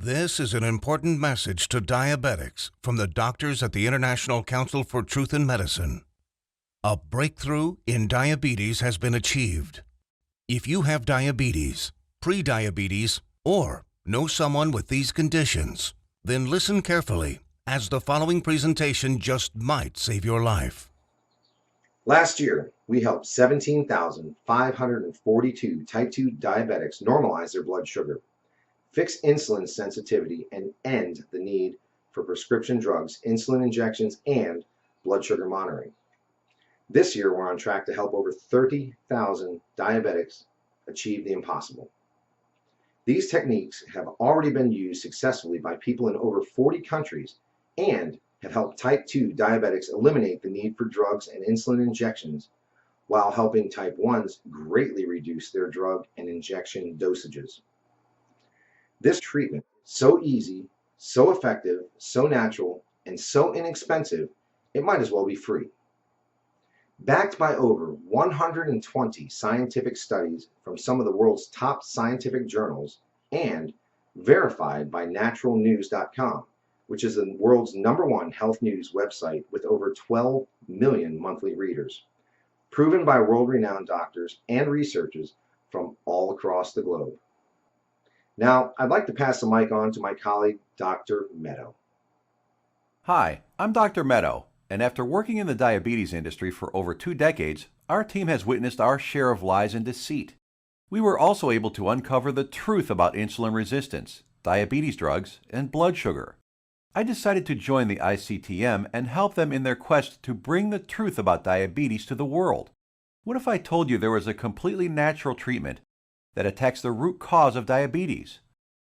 This is an important message to diabetics from the doctors at the International Council for Truth in Medicine. A breakthrough in diabetes has been achieved. If you have diabetes, pre-diabetes, or know someone with these conditions, then listen carefully, as the following presentation just might save your life. Last year, we helped 17,542 type 2 diabetics normalize their blood sugar, fix insulin sensitivity, and end the need for prescription drugs, insulin injections, and blood sugar monitoring. This year, we're on track to help over 30,000 diabetics achieve the impossible. These techniques have already been used successfully by people in over 40 countries and have helped type 2 diabetics eliminate the need for drugs and insulin injections, while helping type 1s greatly reduce their drug and injection dosages. This treatment is so easy, so effective, so natural, and so inexpensive, it might as well be free. Backed by over 120 scientific studies from some of the world's top scientific journals and verified by naturalnews.com, which is the world's #1 health news website with over 12 million monthly readers, proven by world-renowned doctors and researchers from all across the globe. Now, I'd like to pass the mic on to my colleague, Dr. Meadow. Hi, I'm Dr. Meadow, and after working in the diabetes industry for over 2 decades, our team has witnessed our share of lies and deceit. We were also able to uncover the truth about insulin resistance, diabetes drugs, and blood sugar. I decided to join the ICTM and help them in their quest to bring the truth about diabetes to the world. What if I told you there was a completely natural treatment that attacks the root cause of diabetes?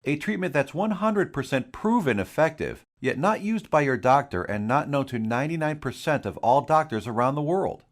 A treatment that's 100% proven effective, yet not used by your doctor and not known to 99% of all doctors around the world.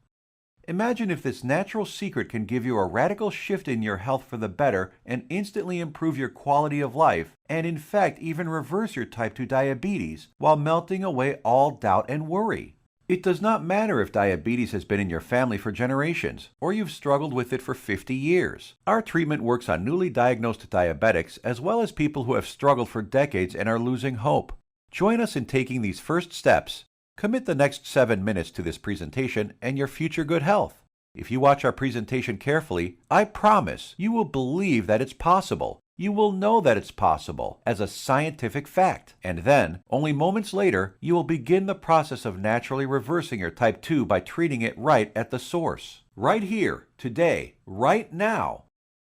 Imagine if this natural secret can give you a radical shift in your health for the better and instantly improve your quality of life, and in fact even reverse your type 2 diabetes while melting away all doubt and worry. It does not matter if diabetes has been in your family for generations, or you've struggled with it for 50 years. Our treatment works on newly diagnosed diabetics as well as people who have struggled for decades and are losing hope. Join us in taking these first steps. Commit the next 7 minutes to this presentation and your future good health. If you watch our presentation carefully, I promise you will believe that it's possible. You will know that it's possible as a scientific fact. And then, only moments later, you will begin the process of naturally reversing your type 2 by treating it right at the source. Right here, today, right now.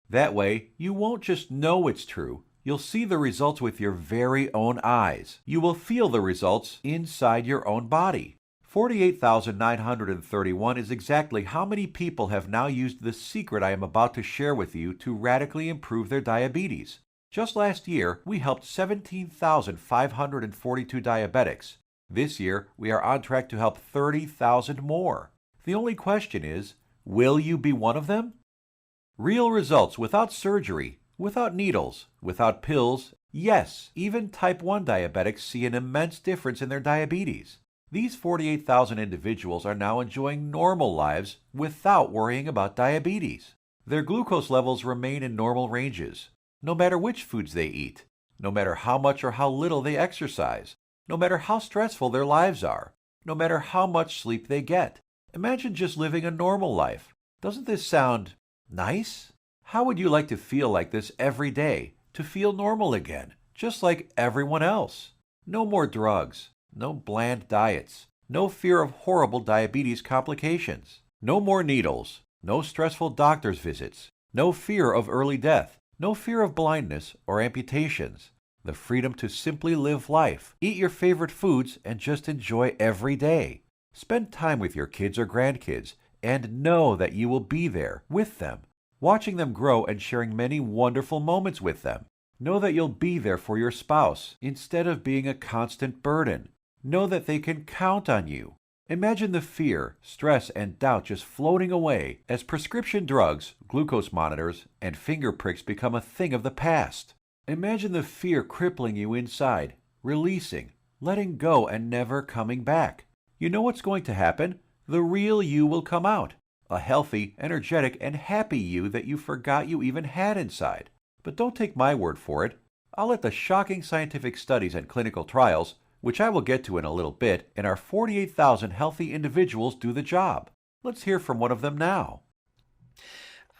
That way, you won't just know it's true. You'll see the results with your very own eyes. You will feel the results inside your own body. 48,931 is exactly how many people have now used the secret I am about to share with you to radically improve their diabetes. Just last year, we helped 17,542 diabetics. This year, we are on track to help 30,000 more. The only question is, will you be one of them? Real results without surgery, without needles, without pills. Yes, even type 1 diabetics see an immense difference in their diabetes. These 48,000 individuals are now enjoying normal lives without worrying about diabetes. Their glucose levels remain in normal ranges, no matter which foods they eat, no matter how much or how little they exercise, no matter how stressful their lives are, no matter how much sleep they get. Imagine just living a normal life. Doesn't this sound nice? How would you like to feel like this every day, to feel normal again, just like everyone else? No more drugs. No bland diets, no fear of horrible diabetes complications, no more needles, no stressful doctor's visits, no fear of early death, no fear of blindness or amputations, the freedom to simply live life, eat your favorite foods and just enjoy every day. Spend time with your kids or grandkids and know that you will be there with them, watching them grow and sharing many wonderful moments with them. Know that you'll be there for your spouse instead of being a constant burden. Know that they can count on you. Imagine the fear, stress, and doubt just floating away as prescription drugs, glucose monitors, and finger pricks become a thing of the past. Imagine the fear crippling you inside, releasing, letting go, and never coming back. You know what's going to happen? The real you will come out. A healthy, energetic, and happy you that you forgot you even had inside. But don't take my word for it. I'll let the shocking scientific studies and clinical trials, which I will get to in a little bit, and our 48,000 healthy individuals do the job. Let's hear from one of them now.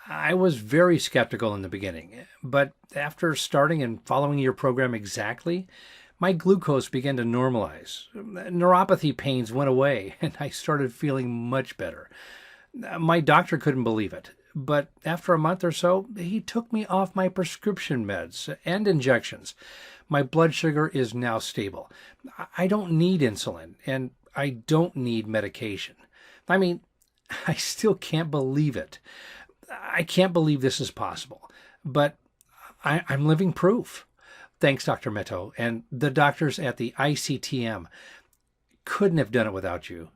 I was very skeptical in the beginning, but after starting and following your program exactly, my glucose began to normalize. Neuropathy pains went away, and I started feeling much better. My doctor couldn't believe it, but after a month or so, he took me off my prescription meds and injections. My blood sugar is now stable. I don't need insulin, and I don't need medication. I mean, I still can't believe it. I can't believe this is possible, but I'm living proof. Thanks, Dr. Meto, and the doctors at the ICTM. Couldn't have done it without you.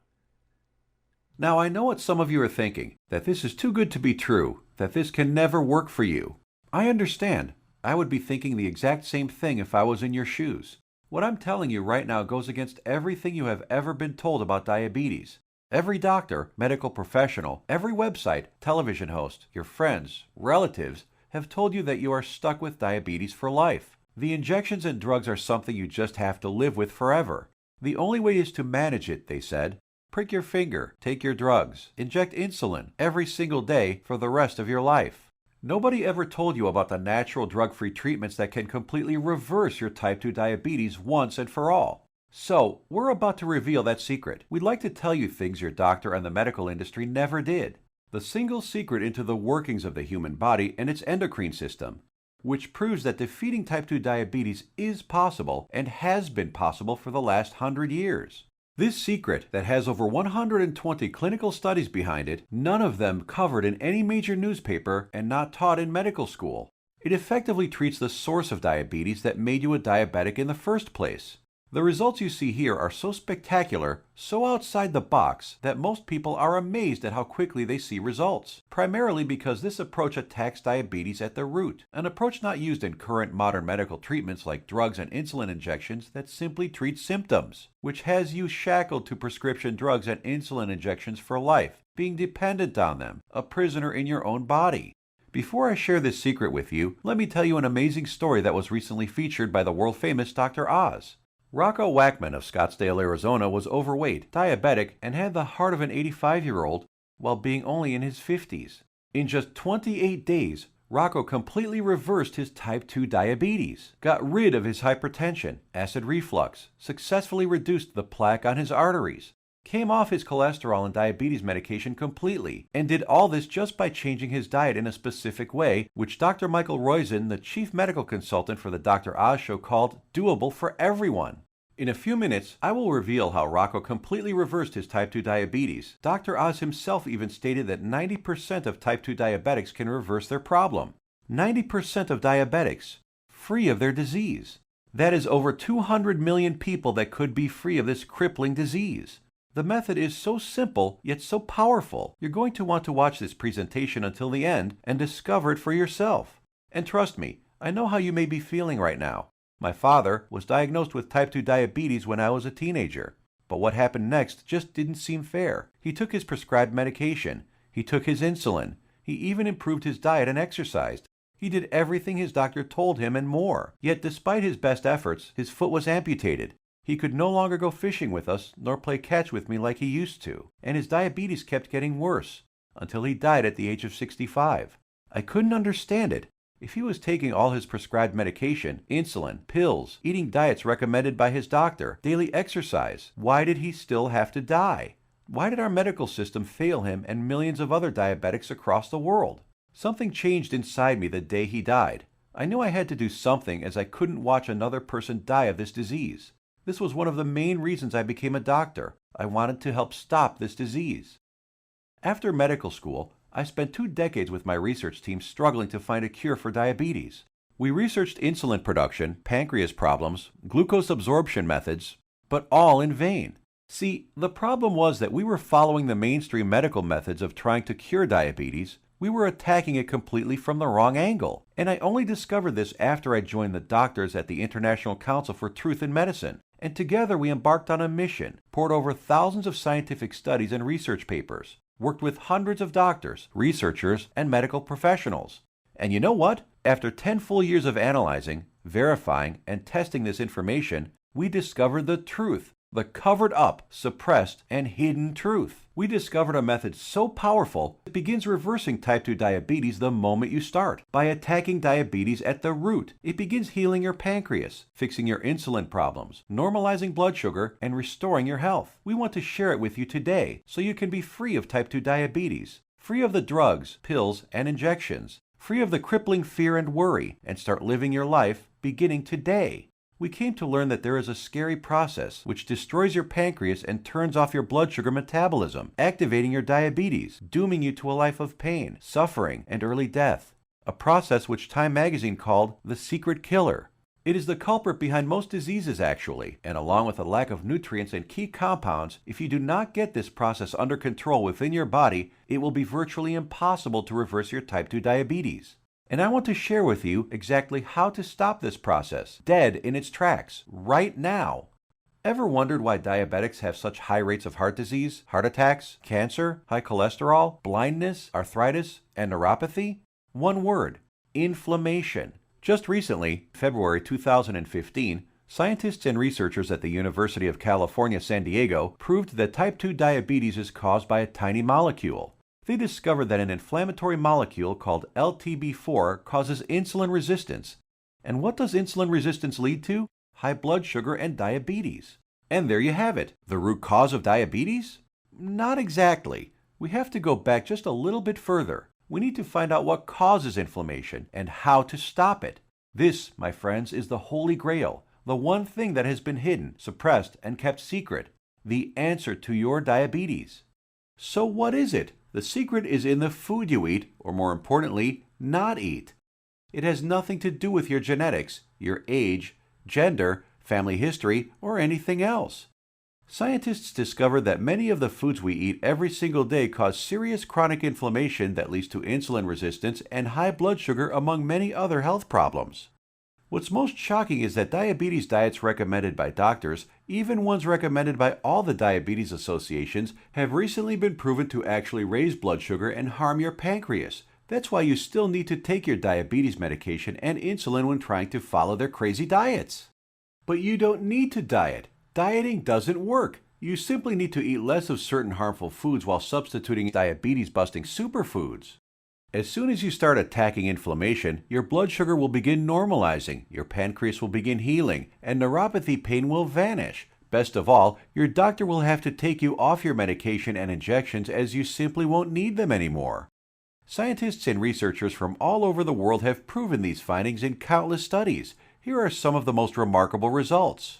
Now, I know what some of you are thinking, that this is too good to be true, that this can never work for you. I understand. I would be thinking the exact same thing if I was in your shoes. What I'm telling you right now goes against everything you have ever been told about diabetes. Every doctor, medical professional, every website, television host, your friends, relatives have told you that you are stuck with diabetes for life. The injections and drugs are something you just have to live with forever. The only way is to manage it, they said. Prick your finger, take your drugs, inject insulin every single day for the rest of your life. Nobody ever told you about the natural drug-free treatments that can completely reverse your type 2 diabetes once and for all. So, we're about to reveal that secret. We'd like to tell you things your doctor and the medical industry never did. The single secret into the workings of the human body and its endocrine system, which proves that defeating type 2 diabetes is possible and has been possible for the last 100 years. This secret, that has over 120 clinical studies behind it, none of them covered in any major newspaper and not taught in medical school. It effectively treats the source of diabetes that made you a diabetic in the first place. The results you see here are so spectacular, so outside the box, that most people are amazed at how quickly they see results, primarily because this approach attacks diabetes at the root, an approach not used in current modern medical treatments like drugs and insulin injections that simply treat symptoms, which has you shackled to prescription drugs and insulin injections for life, being dependent on them, a prisoner in your own body. Before I share this secret with you, let me tell you an amazing story that was recently featured by the world-famous Dr. Oz. Rocco Wackman of Scottsdale, Arizona was overweight, diabetic, and had the heart of an 85-year-old while being only in his 50s. In just 28 days, Rocco completely reversed his type 2 diabetes, got rid of his hypertension, acid reflux, successfully reduced the plaque on his arteries, came off his cholesterol and diabetes medication completely, and did all this just by changing his diet in a specific way, which Dr. Michael Roizen, the chief medical consultant for the Dr. Oz show, called doable for everyone. In a few minutes, I will reveal how Rocco completely reversed his type 2 diabetes. Dr. Oz himself even stated that 90% of type 2 diabetics can reverse their problem. 90% of diabetics, free of their disease. That is over 200 million people that could be free of this crippling disease. The method is so simple, yet so powerful. You're going to want to watch this presentation until the end and discover it for yourself. And trust me, I know how you may be feeling right now. My father was diagnosed with type 2 diabetes when I was a teenager. But what happened next just didn't seem fair. He took his prescribed medication. He took his insulin. He even improved his diet and exercised. He did everything his doctor told him and more. Yet despite his best efforts, his foot was amputated. He could no longer go fishing with us, nor play catch with me like he used to, and his diabetes kept getting worse, until he died at the age of 65. I couldn't understand it. If he was taking all his prescribed medication, insulin, pills, eating diets recommended by his doctor, daily exercise, why did he still have to die? Why did our medical system fail him and millions of other diabetics across the world? Something changed inside me the day he died. I knew I had to do something, as I couldn't watch another person die of this disease. This was one of the main reasons I became a doctor. I wanted to help stop this disease. After medical school, I spent 2 decades with my research team struggling to find a cure for diabetes. We researched insulin production, pancreas problems, glucose absorption methods, but all in vain. See, the problem was that we were following the mainstream medical methods of trying to cure diabetes. We were attacking it completely from the wrong angle. And I only discovered this after I joined the doctors at the International Council for Truth in Medicine. And together we embarked on a mission, poured over thousands of scientific studies and research papers, worked with hundreds of doctors, researchers, and medical professionals. And you know what? After 10 full years of analyzing, verifying, and testing this information, we discovered the truth, the covered up, suppressed, and hidden truth. We discovered a method so powerful it begins reversing type 2 diabetes the moment you start. By attacking diabetes at the root, it begins healing your pancreas, fixing your insulin problems, normalizing blood sugar, and restoring your health. We want to share it with you today so you can be free of type 2 diabetes, free of the drugs, pills, and injections, free of the crippling fear and worry, and start living your life beginning today. We came to learn that there is a scary process which destroys your pancreas and turns off your blood sugar metabolism, activating your diabetes, dooming you to a life of pain, suffering, and early death. A process which Time magazine called the secret killer. It is the culprit behind most diseases actually, and along with a lack of nutrients and key compounds, if you do not get this process under control within your body, it will be virtually impossible to reverse your type 2 diabetes. And I want to share with you exactly how to stop this process, dead in its tracks, right now. Ever wondered why diabetics have such high rates of heart disease, heart attacks, cancer, high cholesterol, blindness, arthritis, and neuropathy? One word: inflammation. Just recently, February 2015, scientists and researchers at the University of California, San Diego proved that type 2 diabetes is caused by a tiny molecule. They discovered that an inflammatory molecule called LTB4 causes insulin resistance. And what does insulin resistance lead to? High blood sugar and diabetes. And there you have it. The root cause of diabetes? Not exactly. We have to go back just a little bit further. We need to find out what causes inflammation and how to stop it. This, my friends, is the Holy Grail, the one thing that has been hidden, suppressed, and kept secret. The answer to your diabetes. So what is it? The secret is in the food you eat, or more importantly, not eat. It has nothing to do with your genetics, your age, gender, family history, or anything else. Scientists discovered that many of the foods we eat every single day cause serious chronic inflammation that leads to insulin resistance and high blood sugar, among many other health problems. What's most shocking is that diabetes diets recommended by doctors, even ones recommended by all the diabetes associations, have recently been proven to actually raise blood sugar and harm your pancreas. That's why you still need to take your diabetes medication and insulin when trying to follow their crazy diets. But you don't need to diet. Dieting doesn't work. You simply need to eat less of certain harmful foods while substituting diabetes-busting superfoods. As soon as you start attacking inflammation, your blood sugar will begin normalizing, your pancreas will begin healing, and neuropathy pain will vanish. Best of all, your doctor will have to take you off your medication and injections as you simply won't need them anymore. Scientists and researchers from all over the world have proven these findings in countless studies. Here are some of the most remarkable results.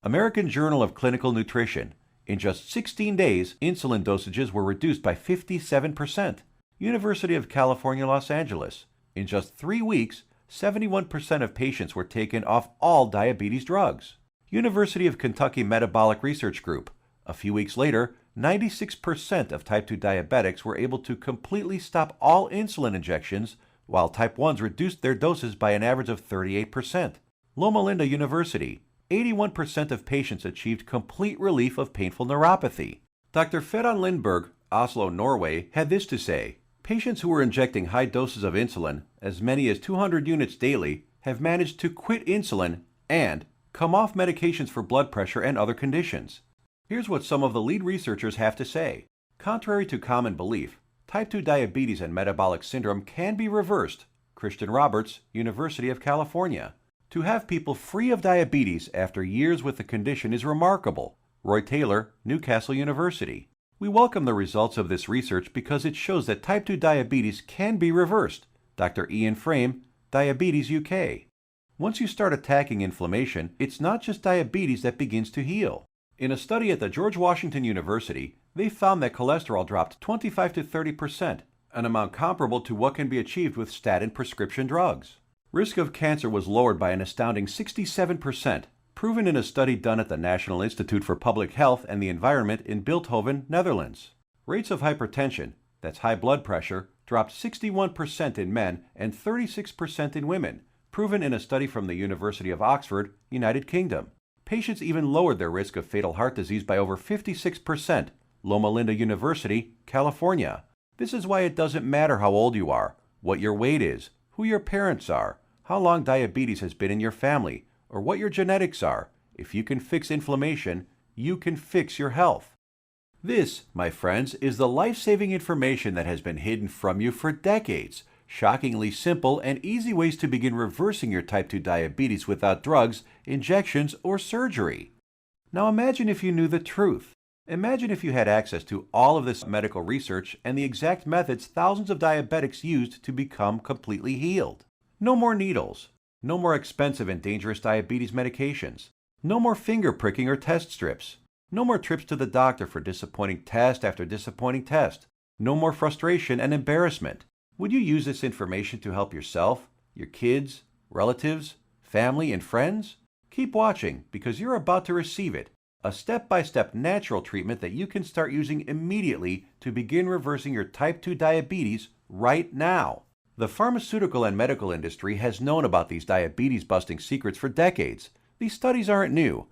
American Journal of Clinical Nutrition. In just 16 days, insulin dosages were reduced by 57%. University of California, Los Angeles. In just 3 weeks, 71% of patients were taken off all diabetes drugs. University of Kentucky Metabolic Research Group. A few weeks later, 96% of type 2 diabetics were able to completely stop all insulin injections, while type 1s reduced their doses by an average of 38%. Loma Linda University. 81% of patients achieved complete relief of painful neuropathy. Dr. Fedon Lindberg, Oslo, Norway, had this to say: patients who were injecting high doses of insulin, as many as 200 units daily, have managed to quit insulin and come off medications for blood pressure and other conditions. Here's what some of the lead researchers have to say. Contrary to common belief, type 2 diabetes and metabolic syndrome can be reversed. Christian Roberts, University of California. To have people free of diabetes after years with the condition is remarkable. Roy Taylor, Newcastle University. We welcome the results of this research because it shows that type 2 diabetes can be reversed. Dr. Ian Frame, Diabetes UK. Once you start attacking inflammation, it's not just diabetes that begins to heal. In a study at the George Washington University, they found that cholesterol dropped 25 to 30%, an amount comparable to what can be achieved with statin prescription drugs. Risk of cancer was lowered by an astounding 67%, proven in a study done at the National Institute for Public Health and the Environment in Bilthoven, Netherlands. Rates of hypertension, that's high blood pressure, dropped 61% in men and 36% in women, proven in a study from the University of Oxford, United Kingdom. Patients even lowered their risk of fatal heart disease by over 56%, Loma Linda University, California. This is why it doesn't matter how old you are, what your weight is, who your parents are, how long diabetes has been in your family, or what your genetics are. If you can fix inflammation, you can fix your health. This, my friends, is the life-saving information that has been hidden from you for decades. Shockingly simple and easy ways to begin reversing your type 2 diabetes without drugs, injections, or surgery. Now imagine if you knew the truth. Imagine if you had access to all of this medical research and the exact methods thousands of diabetics used to become completely healed. No more needles. No more expensive and dangerous diabetes medications. No more finger pricking or test strips. No more trips to the doctor for disappointing test after disappointing test. No more frustration and embarrassment. Would you use this information to help yourself, your kids, relatives, family, and friends? Keep watching because you're about to receive it, a step-by-step natural treatment that you can start using immediately to begin reversing your type 2 diabetes right now. The pharmaceutical and medical industry has known about these diabetes-busting secrets for decades. These studies aren't new.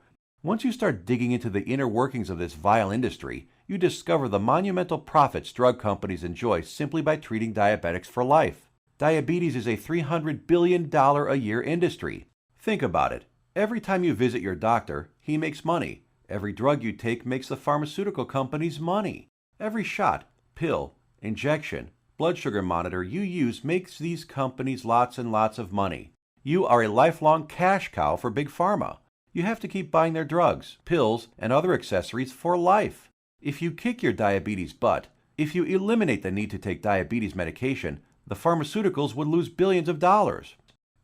Once you start digging into the inner workings of this vile industry, you discover the monumental profits drug companies enjoy simply by treating diabetics for life. Diabetes is a $300 billion a year industry. Think about it. Every time you visit your doctor, he makes money. Every drug you take makes the pharmaceutical companies money. Every shot, pill, injection, blood sugar monitor you use makes these companies lots and lots of money. You are a lifelong cash cow for Big Pharma. You have to keep buying their drugs, pills, and other accessories for life. If you kick your diabetes butt, if you eliminate the need to take diabetes medication, the pharmaceuticals would lose billions of dollars.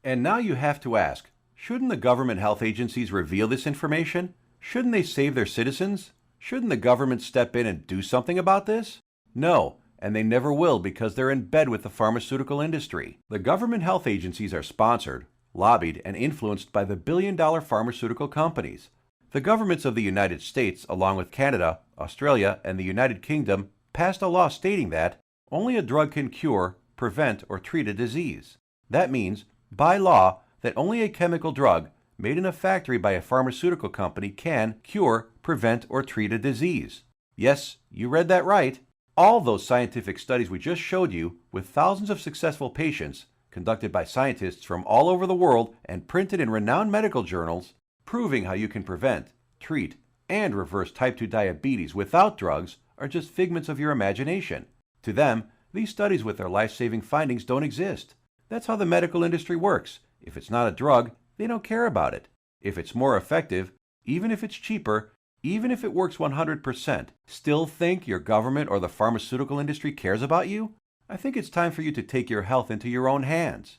And now you have to ask, shouldn't the government health agencies reveal this information? Shouldn't they save their citizens? Shouldn't the government step in and do something about this? No, and they never will because they're in bed with the pharmaceutical industry. The government health agencies are sponsored, lobbied, and influenced by the billion-dollar pharmaceutical companies. The governments of the United States, along with Canada, Australia, and the United Kingdom, passed a law stating that only a drug can cure, prevent, or treat a disease. That means, by law, that only a chemical drug made in a factory by a pharmaceutical company can cure, prevent, or treat a disease. Yes, you read that right. All those scientific studies we just showed you, with thousands of successful patients, conducted by scientists from all over the world and printed in renowned medical journals, proving how you can prevent, treat, and reverse type 2 diabetes without drugs, are just figments of your imagination. To them, these studies with their life-saving findings don't exist. That's how the medical industry works. If it's not a drug, they don't care about it. If it's more effective, even if it's cheaper, even if it works 100%, still think your government or the pharmaceutical industry cares about you? I think it's time for you to take your health into your own hands.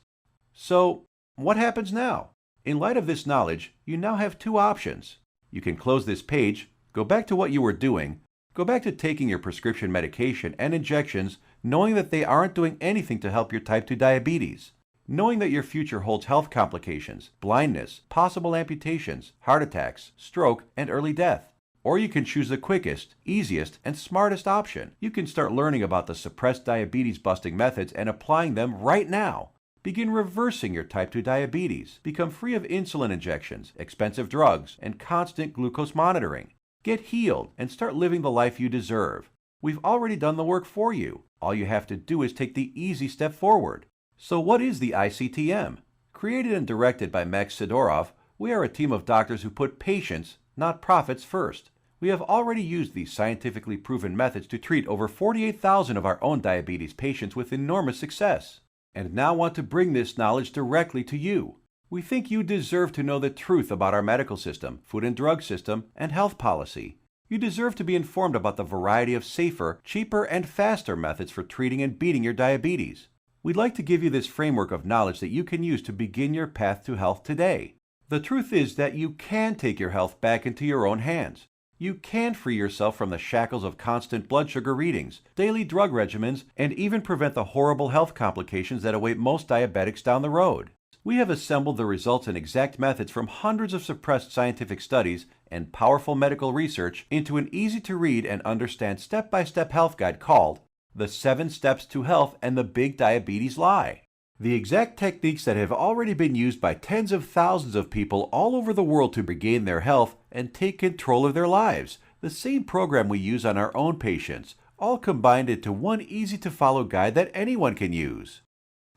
So, what happens now? In light of this knowledge, you now have two options. You can close this page, go back to what you were doing, go back to taking your prescription medication and injections, knowing that they aren't doing anything to help your type 2 diabetes, knowing that your future holds health complications, blindness, possible amputations, heart attacks, stroke, and early death. Or you can choose the quickest, easiest, and smartest option. You can start learning about the suppressed diabetes-busting methods and applying them right now. Begin reversing your type 2 diabetes. Become free of insulin injections, expensive drugs, and constant glucose monitoring. Get healed and start living the life you deserve. We've already done the work for you. All you have to do is take the easy step forward. So what is the ICTM? Created and directed by Max Sidorov, we are a team of doctors who put patients, not profits, first. We have already used these scientifically proven methods to treat over 48,000 of our own diabetes patients with enormous success, and now want to bring this knowledge directly to you. We think you deserve to know the truth about our medical system, food and drug system, and health policy. You deserve to be informed about the variety of safer, cheaper, and faster methods for treating and beating your diabetes. We'd like to give you this framework of knowledge that you can use to begin your path to health today. The truth is that you can take your health back into your own hands. You can free yourself from the shackles of constant blood sugar readings, daily drug regimens, and even prevent the horrible health complications that await most diabetics down the road. We have assembled the results and exact methods from hundreds of suppressed scientific studies and powerful medical research into an easy-to-read and understand step-by-step health guide called The 7 Steps to Health and the Big Diabetes Lie. The exact techniques that have already been used by tens of thousands of people all over the world to regain their health and take control of their lives. The same program we use on our own patients, all combined into one easy-to-follow guide that anyone can use.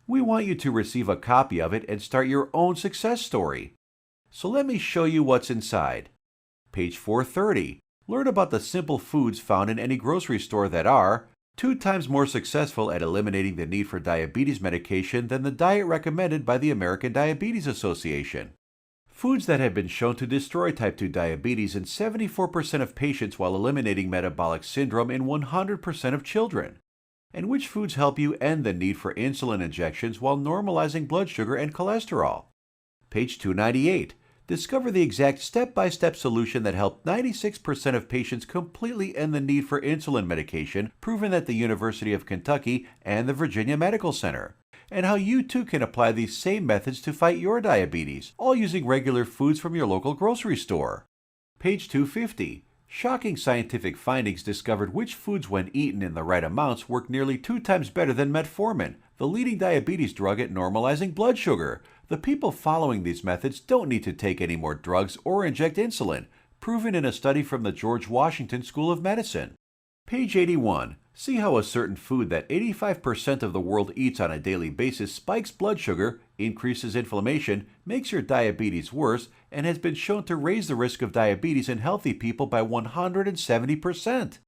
We want you to receive a copy of it and start your own success story. So let me show you what's inside. Page 430. Learn about the simple foods found in any grocery store that are 2 times more successful at eliminating the need for diabetes medication than the diet recommended by the American Diabetes Association. Foods that have been shown to destroy type 2 diabetes in 74% of patients while eliminating metabolic syndrome in 100% of children. And which foods help you end the need for insulin injections while normalizing blood sugar and cholesterol. Page 298. Discover the exact step-by-step solution that helped 96% of patients completely end the need for insulin medication, proven at the University of Kentucky and the Virginia Medical Center, and how you too can apply these same methods to fight your diabetes, all using regular foods from your local grocery store. Page 250. Shocking scientific findings discovered which foods, when eaten in the right amounts, work nearly 2 times better than metformin, the leading diabetes drug at normalizing blood sugar. The people following these methods don't need to take any more drugs or inject insulin, proven in a study from the George Washington School of Medicine. Page 81. See how a certain food that 85% of the world eats on a daily basis spikes blood sugar, increases inflammation, makes your diabetes worse, and has been shown to raise the risk of diabetes in healthy people by 170%.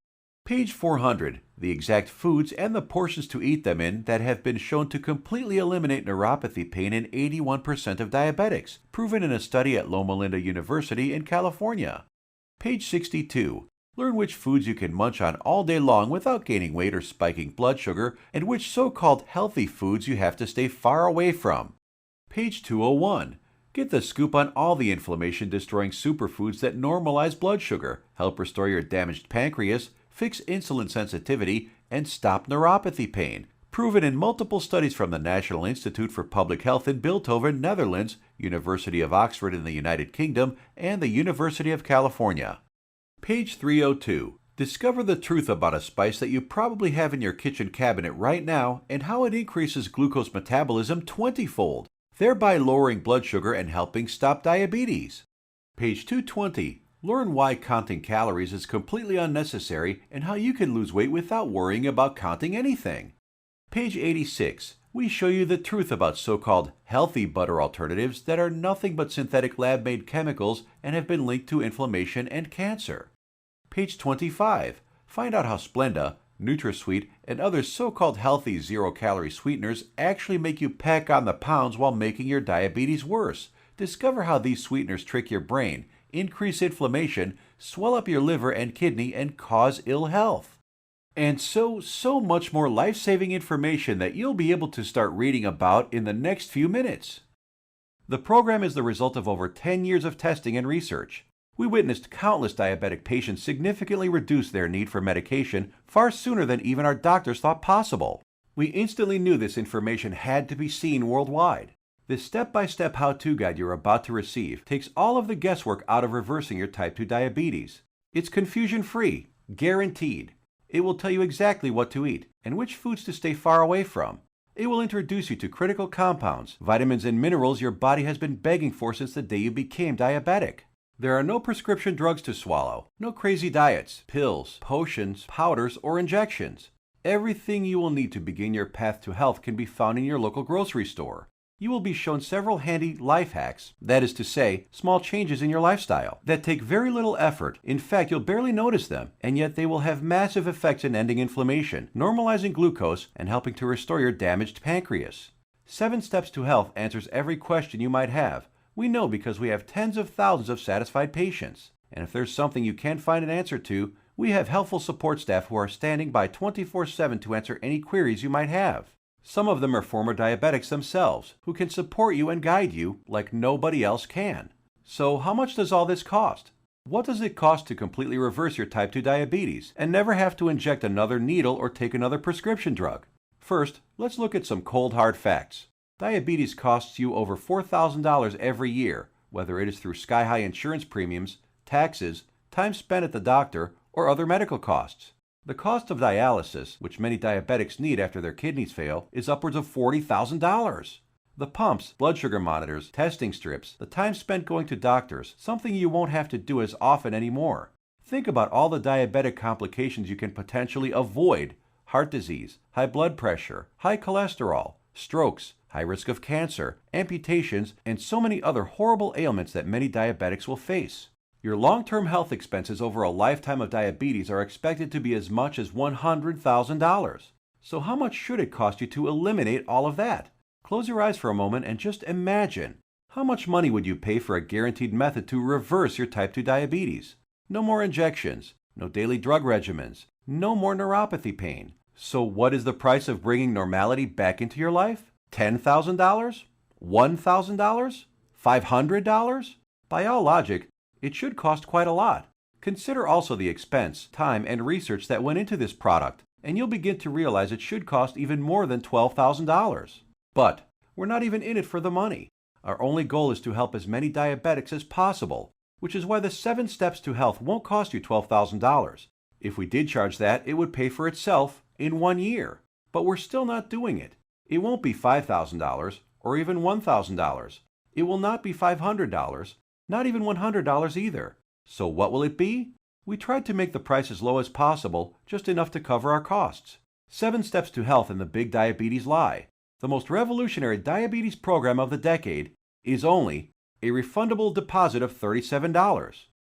Page 400. The exact foods and the portions to eat them in that have been shown to completely eliminate neuropathy pain in 81% of diabetics, proven in a study at Loma Linda University in California. Page 62. Learn which foods you can munch on all day long without gaining weight or spiking blood sugar, and which so-called healthy foods you have to stay far away from. Page 201. Get the scoop on all the inflammation-destroying superfoods that normalize blood sugar, help restore your damaged pancreas, fix insulin sensitivity, and stop neuropathy pain, proven in multiple studies from the National Institute for Public Health in Bilthoven, Netherlands, University of Oxford in the United Kingdom, and the University of California. Page 302. Discover the truth about a spice that you probably have in your kitchen cabinet right now and how it increases glucose metabolism 20-fold, thereby lowering blood sugar and helping stop diabetes. Page 220. Learn why counting calories is completely unnecessary and how you can lose weight without worrying about counting anything. Page 86. We show you the truth about so-called healthy butter alternatives that are nothing but synthetic lab-made chemicals and have been linked to inflammation and cancer. Page 25. Find out how Splenda, NutraSweet, and other so-called healthy zero-calorie sweeteners actually make you pack on the pounds while making your diabetes worse. Discover how these sweeteners trick your brain, increase inflammation, swell up your liver and kidney, and cause ill health. And so much more life-saving information that you'll be able to start reading about in the next few minutes. The program is the result of over 10 years of testing and research. We witnessed countless diabetic patients significantly reduce their need for medication far sooner than even our doctors thought possible. We instantly knew this information had to be seen worldwide. This step-by-step how-to guide you're about to receive takes all of the guesswork out of reversing your type 2 diabetes. It's confusion-free, guaranteed. It will tell you exactly what to eat and which foods to stay far away from. It will introduce you to critical compounds, vitamins and minerals your body has been begging for since the day you became diabetic. There are no prescription drugs to swallow, no crazy diets, pills, potions, powders, or injections. Everything you will need to begin your path to health can be found in your local grocery store. You will be shown several handy life hacks, that is to say, small changes in your lifestyle, that take very little effort. In fact, you'll barely notice them, and yet they will have massive effects in ending inflammation, normalizing glucose, and helping to restore your damaged pancreas. 7 Steps to Health answers every question you might have. We know because we have tens of thousands of satisfied patients. And if there's something you can't find an answer to, we have helpful support staff who are standing by 24/7 to answer any queries you might have. Some of them are former diabetics themselves, who can support you and guide you like nobody else can. So how much does all this cost? What does it cost to completely reverse your type 2 diabetes and never have to inject another needle or take another prescription drug? First, let's look at some cold hard facts. Diabetes costs you over $4,000 every year, whether it is through sky-high insurance premiums, taxes, time spent at the doctor, or other medical costs. The cost of dialysis, which many diabetics need after their kidneys fail, is upwards of $40,000. The pumps, blood sugar monitors, testing strips, the time spent going to doctors, something you won't have to do as often anymore. Think about all the diabetic complications you can potentially avoid: heart disease, high blood pressure, high cholesterol, strokes, high risk of cancer, amputations, and so many other horrible ailments that many diabetics will face. Your long-term health expenses over a lifetime of diabetes are expected to be as much as $100,000. So how much should it cost you to eliminate all of that? Close your eyes for a moment and just imagine. How much money would you pay for a guaranteed method to reverse your type 2 diabetes? No more injections, no daily drug regimens, no more neuropathy pain. So what is the price of bringing normality back into your life? $10,000? $1,000? $500? By all logic, it should cost quite a lot. Consider also the expense, time, and research that went into this product, and you'll begin to realize it should cost even more than $12,000. But we're not even in it for the money. Our only goal is to help as many diabetics as possible, which is why the 7 Steps to Health won't cost you $12,000. If we did charge that, it would pay for itself in 1 year. But we're still not doing it. It won't be $5,000 or even $1,000. It will not be $500, not even $100 either. So what will it be? We tried to make the price as low as possible, just enough to cover our costs. 7 Steps to Health and the Big Diabetes Lie, the most revolutionary diabetes program of the decade, is only a refundable deposit of $37.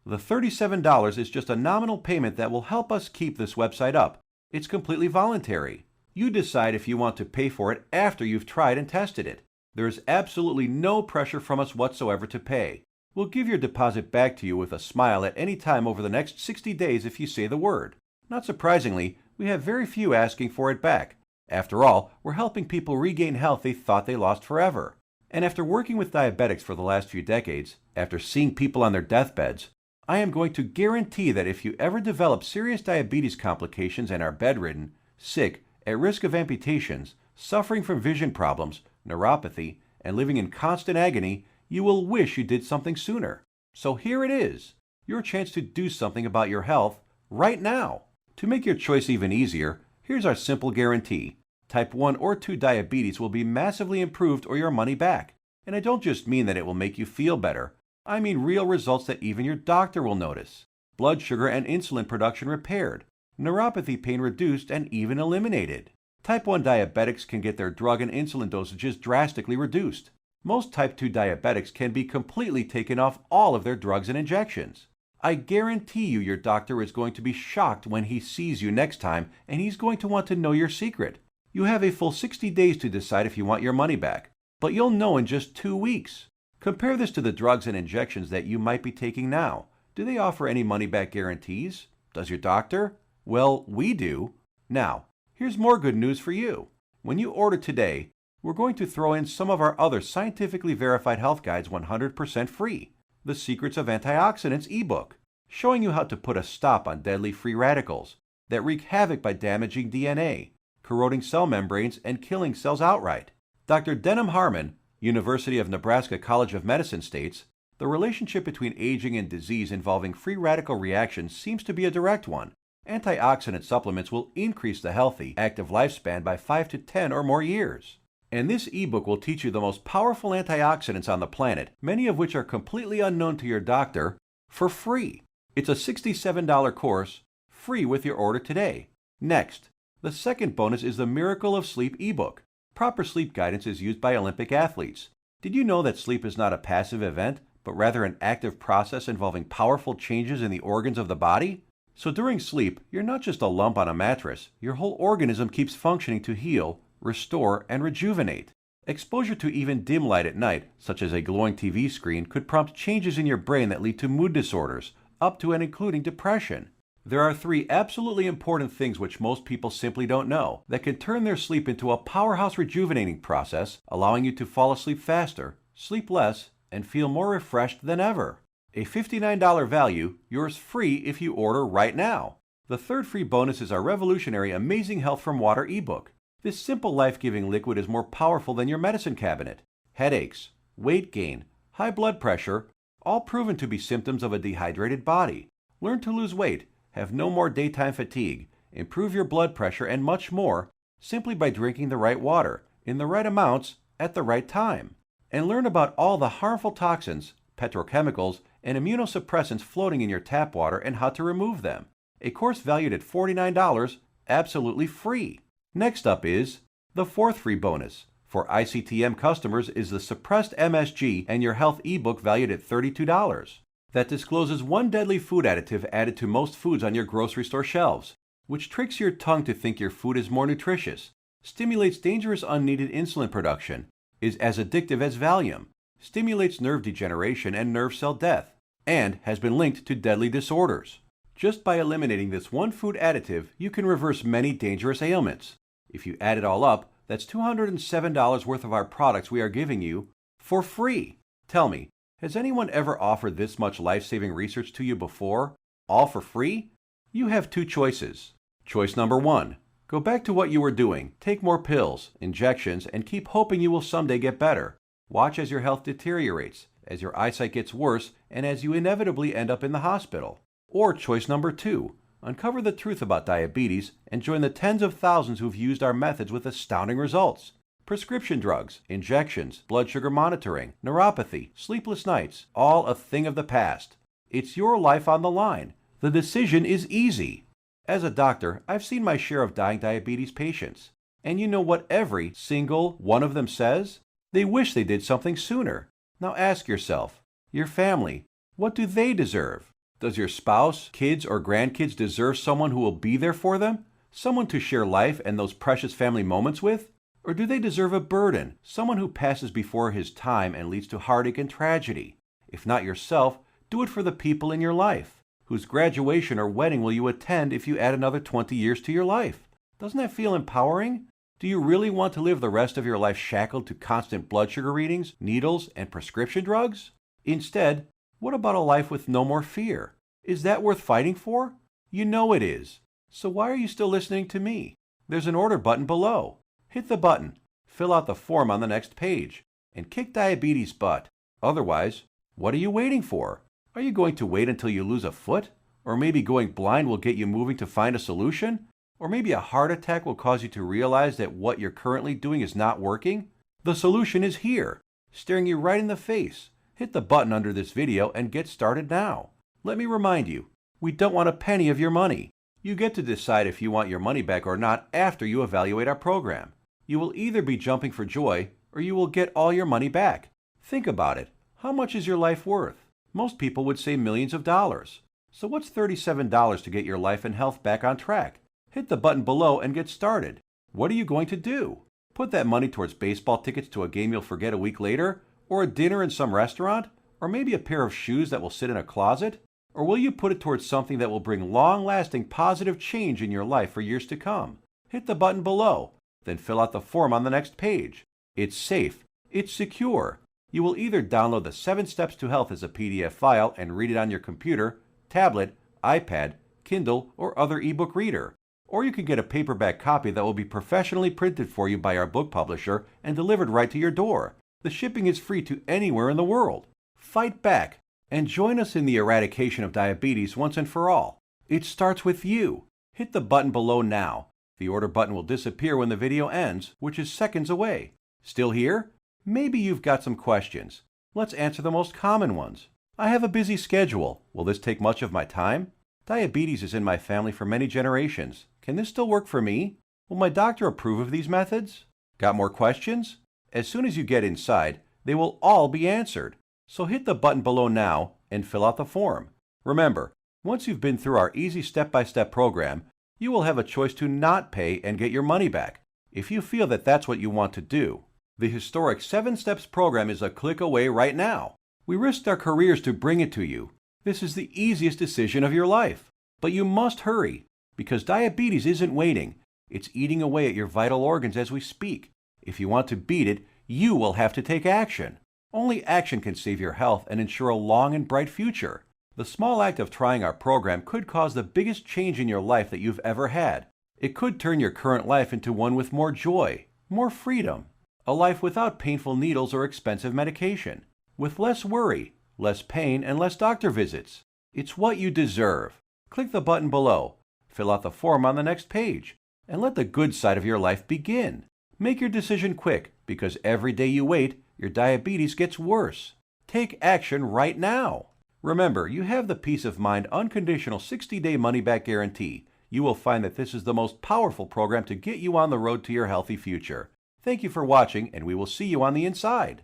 The $37 is just a nominal payment that will help us keep this website up. It's completely voluntary. You decide if you want to pay for it after you've tried and tested it. There is absolutely no pressure from us whatsoever to pay. We'll give your deposit back to you with a smile at any time over the next 60 days if you say the word. Not surprisingly, we have very few asking for it back. After all, we're helping people regain health they thought they lost forever. And after working with diabetics for the last few decades, after seeing people on their deathbeds, I am going to guarantee that if you ever develop serious diabetes complications and are bedridden, sick, at risk of amputations, suffering from vision problems, neuropathy, and living in constant agony, you will wish you did something sooner. So here it is, your chance to do something about your health right now. To make your choice even easier, here's our simple guarantee. Type 1 or 2 diabetes will be massively improved or your money back. And I don't just mean that it will make you feel better. I mean real results that even your doctor will notice. Blood sugar and insulin production repaired, neuropathy pain reduced and even eliminated. Type 1 diabetics can get their drug and insulin dosages drastically reduced. Most type 2 diabetics can be completely taken off all of their drugs and injections. I guarantee you your doctor is going to be shocked when he sees you next time, and he's going to want to know your secret. You have a full 60 days to decide if you want your money back, but you'll know in just 2 weeks. Compare this to the drugs and injections that you might be taking now. Do they offer any money-back guarantees? Does your doctor? Well, we do. Now, here's more good news for you. When you order today, we're going to throw in some of our other scientifically verified health guides 100% free. The Secrets of Antioxidants ebook, showing you how to put a stop on deadly free radicals that wreak havoc by damaging DNA, corroding cell membranes, and killing cells outright. Dr. Denham Harmon, University of Nebraska College of Medicine states, the relationship between aging and disease involving free radical reactions seems to be a direct one. Antioxidant supplements will increase the healthy, active lifespan by 5 to 10 or more years. And this ebook will teach you the most powerful antioxidants on the planet, many of which are completely unknown to your doctor, for free. It's a $67 course, free with your order today. Next, the second bonus is the Miracle of Sleep ebook. Proper sleep guidance is used by Olympic athletes. Did you know that sleep is not a passive event, but rather an active process involving powerful changes in the organs of the body? So during sleep, you're not just a lump on a mattress. Your whole organism keeps functioning to heal, restore, and rejuvenate. Exposure to even dim light at night, such as a glowing TV screen, could prompt changes in your brain that lead to mood disorders, up to and including depression. There are 3 absolutely important things which most people simply don't know that can turn their sleep into a powerhouse rejuvenating process, allowing you to fall asleep faster, sleep less, and feel more refreshed than ever. A $59 value, yours free if you order right now. The third free bonus is our revolutionary Amazing Health from Water ebook. This simple life-giving liquid is more powerful than your medicine cabinet. Headaches, weight gain, high blood pressure, all proven to be symptoms of a dehydrated body. Learn to lose weight, have no more daytime fatigue, improve your blood pressure, and much more simply by drinking the right water, in the right amounts, at the right time. And learn about all the harmful toxins, petrochemicals, and immunosuppressants floating in your tap water and how to remove them. A course valued at $49, absolutely free. Next up is the fourth free bonus, For ICTM customers is the Suppressed MSG and Your Health ebook valued at $32. That discloses one deadly food additive added to most foods on your grocery store shelves, which tricks your tongue to think your food is more nutritious, stimulates dangerous unneeded insulin production, is as addictive as Valium, stimulates nerve degeneration and nerve cell death, and has been linked to deadly disorders. Just by eliminating this one food additive, you can reverse many dangerous ailments. If you add it all up, that's $207 worth of our products we are giving you for free. Tell me, has anyone ever offered this much life-saving research to you before, all for free? You have two choices. Choice number 1. Go back to what you were doing, take more pills, injections, and keep hoping you will someday get better. Watch as your health deteriorates, as your eyesight gets worse, and as you inevitably end up in the hospital. Or choice number 2. Uncover the truth about diabetes and join the tens of thousands who've used our methods with astounding results. Prescription drugs, injections, blood sugar monitoring, neuropathy, sleepless nights, all a thing of the past. It's your life on the line. The decision is easy. As a doctor, I've seen my share of dying diabetes patients. And you know what every single one of them says? They wish they did something sooner. Now ask yourself, your family, what do they deserve? Does your spouse, kids, or grandkids deserve someone who will be there for them? Someone to share life and those precious family moments with? Or do they deserve a burden, someone who passes before his time and leads to heartache and tragedy? If not yourself, do it for the people in your life. Whose graduation or wedding will you attend if you add another 20 years to your life? Doesn't that feel empowering? Do you really want to live the rest of your life shackled to constant blood sugar readings, needles, and prescription drugs? Instead, what about a life with no more fear? Is that worth fighting for? You know it is. So why are you still listening to me? There's an order button below. Hit the button, fill out the form on the next page, and kick diabetes butt. Otherwise, what are you waiting for? Are you going to wait until you lose a foot? Or maybe going blind will get you moving to find a solution? Or maybe a heart attack will cause you to realize that what you're currently doing is not working? The solution is here, staring you right in the face. Hit the button under this video and get started now. Let me remind you, we don't want a penny of your money. You get to decide if you want your money back or not after you evaluate our program. You will either be jumping for joy or you will get all your money back. Think about it. How much is your life worth? Most people would say millions of dollars. So what's $37 to get your life and health back on track? Hit the button below and get started. What are you going to do? Put that money towards baseball tickets to a game you'll forget a week later? Or a dinner in some restaurant? Or maybe a pair of shoes that will sit in a closet? Or will you put it towards something that will bring long-lasting positive change in your life for years to come? Hit the button below, then fill out the form on the next page. It's safe. It's secure. You will either download the 7 Steps to Health as a PDF file and read it on your computer, tablet, iPad, Kindle, or other ebook reader. Or you can get a paperback copy that will be professionally printed for you by our book publisher and delivered right to your door. The shipping is free to anywhere in the world. Fight back and join us in the eradication of diabetes once and for all. It starts with you. Hit the button below now. The order button will disappear when the video ends, which is seconds away. Still here? Maybe you've got some questions. Let's answer the most common ones. I have a busy schedule. Will this take much of my time? Diabetes is in my family for many generations. Can this still work for me? Will my doctor approve of these methods? Got more questions? As soon as you get inside, they will all be answered. So hit the button below now and fill out the form. Remember, once you've been through our easy step-by-step program, you will have a choice to not pay and get your money back, if you feel that that's what you want to do. The historic 7 Steps program is a click away right now. We risked our careers to bring it to you. This is the easiest decision of your life. But you must hurry, because diabetes isn't waiting. It's eating away at your vital organs as we speak. If you want to beat it, you will have to take action. Only action can save your health and ensure a long and bright future. The small act of trying our program could cause the biggest change in your life that you've ever had. It could turn your current life into one with more joy, more freedom, a life without painful needles or expensive medication, with less worry, less pain, and less doctor visits. It's what you deserve. Click the button below, fill out the form on the next page, and let the good side of your life begin. Make your decision quick, because every day you wait, your diabetes gets worse. Take action right now. Remember, you have the peace of mind unconditional 60-day money-back guarantee. You will find that this is the most powerful program to get you on the road to your healthy future. Thank you for watching, and we will see you on the inside.